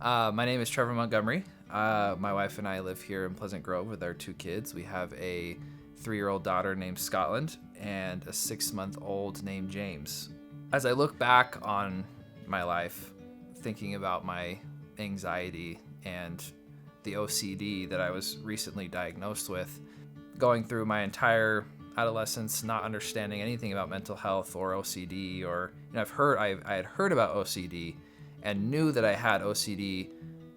My name is Trevor Montgomery. My wife and I live here in Pleasant Grove with our 2 kids. We have a 3-year-old daughter named Scotland and a 6-month-old named James. As I look back on my life, thinking about my anxiety and the OCD that I was recently diagnosed with, going through my entire adolescence, not understanding anything about mental health or OCD, or I had heard about OCD and knew that I had OCD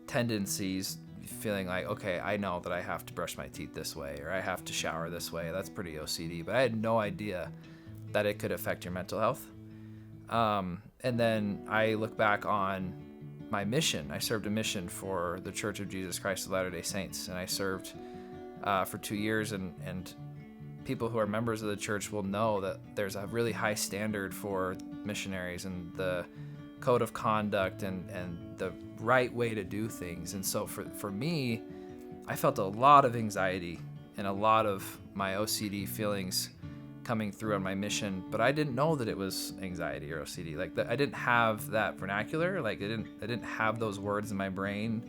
tendencies, feeling like, okay, I know that I have to brush my teeth this way or I have to shower this way. That's pretty OCD, but I had no idea that it could affect your mental health. And then I look back on my mission. I served a mission for the Church of Jesus Christ of Latter-day Saints, and I served for 2 years, and people who are members of the church will know that there's a really high standard for missionaries and the code of conduct and the right way to do things. And so for me, I felt a lot of anxiety and a lot of my OCD feelings coming through on my mission, but I didn't know that it was anxiety or OCD. Like I didn't have that vernacular. Like I didn't have those words in my brain.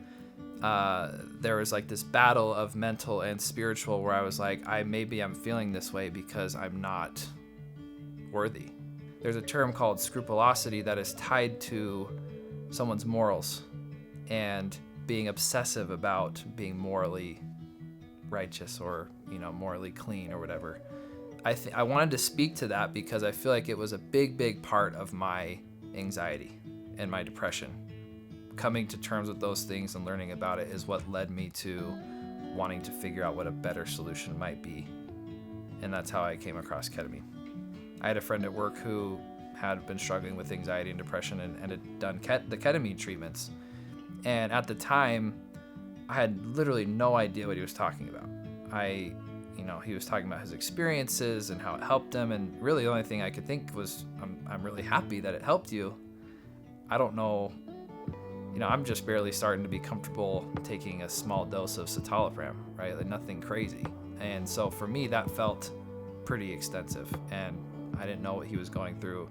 There was like this battle of mental and spiritual where I was like, I'm feeling this way because I'm not worthy. There's a term called scrupulosity that is tied to someone's morals and being obsessive about being morally righteous or, morally clean or whatever. I wanted to speak to that because I feel like it was a big part of my anxiety and my depression. Coming to terms with those things and learning about it is what led me to wanting to figure out what a better solution might be. And that's how I came across ketamine. I had a friend at work who had been struggling with anxiety and depression and had done the ketamine treatments. And at the time, I had literally no idea what he was talking about. He was talking about his experiences and how it helped him. And really the only thing I could think was, I'm really happy that it helped you. I don't know. I'm just barely starting to be comfortable taking a small dose of citalopram, right? Like nothing crazy. And so for me, that felt pretty extensive. And I didn't know what he was going through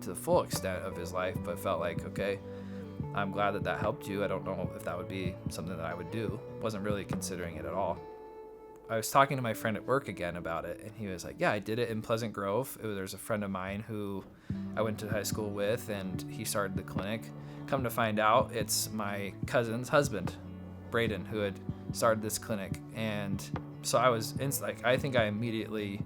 to the full extent of his life, but felt like, okay, I'm glad that helped you. I don't know if that would be something that I would do. Wasn't really considering it at all. I was talking to my friend at work again about it, and he was like, yeah, I did it in Pleasant Grove. There's a friend of mine who I went to high school with, and he started the clinic. Come to find out, it's my cousin's husband, Braden, who had started this clinic. And so I think I immediately,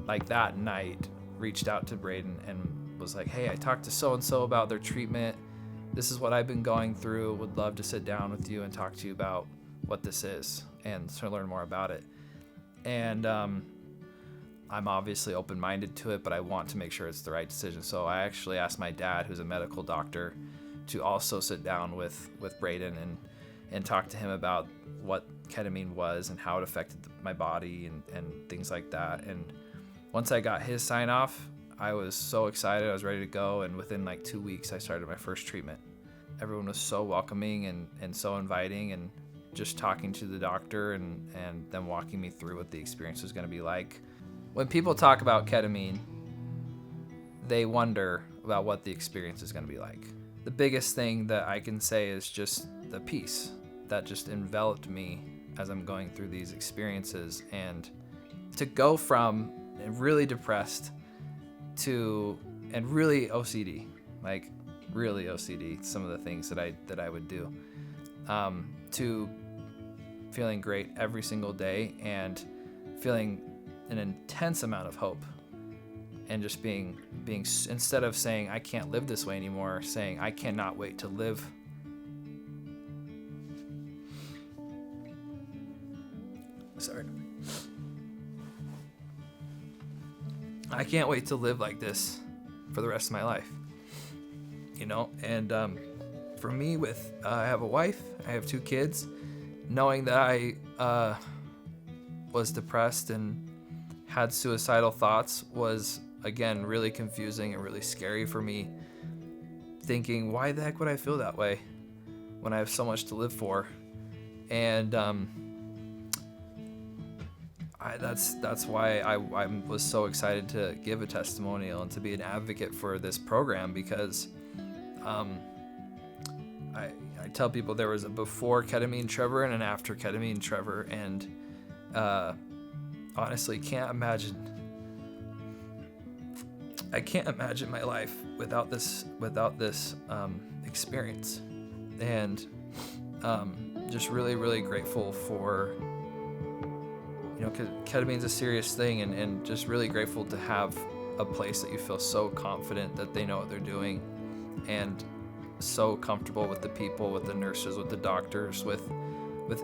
like that night, reached out to Braden and was like, hey, I talked to so-and-so about their treatment. This is what I've been going through. Would love to sit down with you and talk to you about what this is and to learn more about it. And I'm obviously open-minded to it, but I want to make sure it's the right decision. So I actually asked my dad, who's a medical doctor, to also sit down with Braden and talk to him about what ketamine was and how it affected my body and things like that. And once I got his sign off, I was so excited. I was ready to go. And within like 2 weeks, I started my first treatment. Everyone was so welcoming and so inviting, and just talking to the doctor and them walking me through what the experience was going to be like. When people talk about ketamine, they wonder about what the experience is going to be like. The biggest thing that I can say is just the peace that just enveloped me as I'm going through these experiences, and to go from really depressed and really OCD, like really OCD, some of the things that I would do, to feeling great every single day and feeling an intense amount of hope, and just being instead of saying I can't live this way anymore, saying I cannot wait to live. I can't wait to live like this for the rest of my life, and for me, I have a wife, I have 2 kids. Knowing that I was depressed and had suicidal thoughts was, again, really confusing and really scary for me. Thinking, why the heck would I feel that way when I have so much to live for? And that's why I was so excited to give a testimonial and to be an advocate for this program, because I I tell people there was a before ketamine Trevor and an after ketamine Trevor, and honestly I can't imagine my life without this experience. And just really, really grateful for, because ketamine's a serious thing, and just really grateful to have a place that you feel so confident that they know what they're doing, and so comfortable with the people, with the nurses, with the doctors, with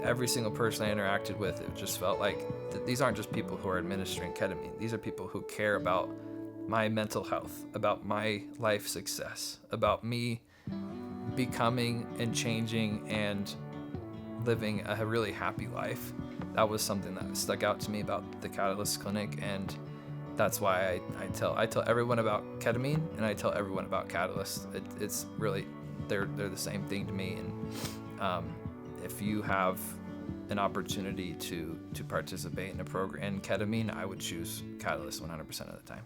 every single person I interacted with. It just felt like these aren't just people who are administering ketamine. These are people who care about my mental health, about my life success, about me becoming and changing and living a really happy life. That was something that stuck out to me about the Catalyst Clinic, and that's why I tell everyone about ketamine, and I tell everyone about Catalyst. It's really, they're the same thing to me. And if you have an opportunity to participate in a program in ketamine, I would choose Catalyst 100% of the time.